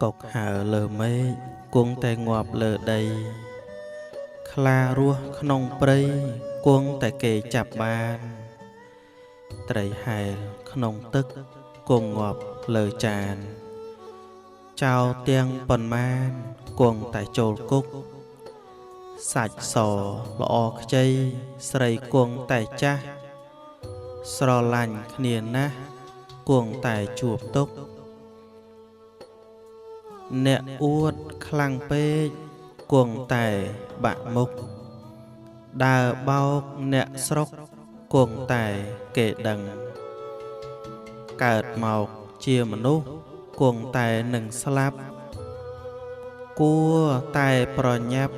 កុកហើលើមេឃគង់តែងាប់លើដីខ្លារស់ក្នុងព្រៃគង់តែគេចាប់បានត្រីហែលក្នុងទឹកគង់ងាប់លើចានចៅទាំងប៉ុន្មានគង់តែចូលគុកសាច់សល្អខ្ចីស្រីគង់តែចាស់ស្រឡាញ់គ្នាណាស់គង់តែជួបទុកអ្នកអួតខ្លាំងពេកគង់តែបាក់មុខដើរបោកអ្នកស្រុកគង់តែគេដឹងកើតមកជាមនុស្សគង់តែនឹងស្លាប់គួរតែប្រញាប់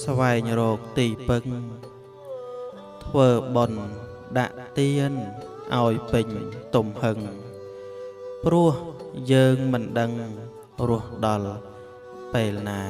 ស្វែងរកទីពឹងធ្វើបុណ្យដាក់ទានឲ្យពេញទំហឹងព្រោះយើងមិនដឹងរស់ដល់ពេលណា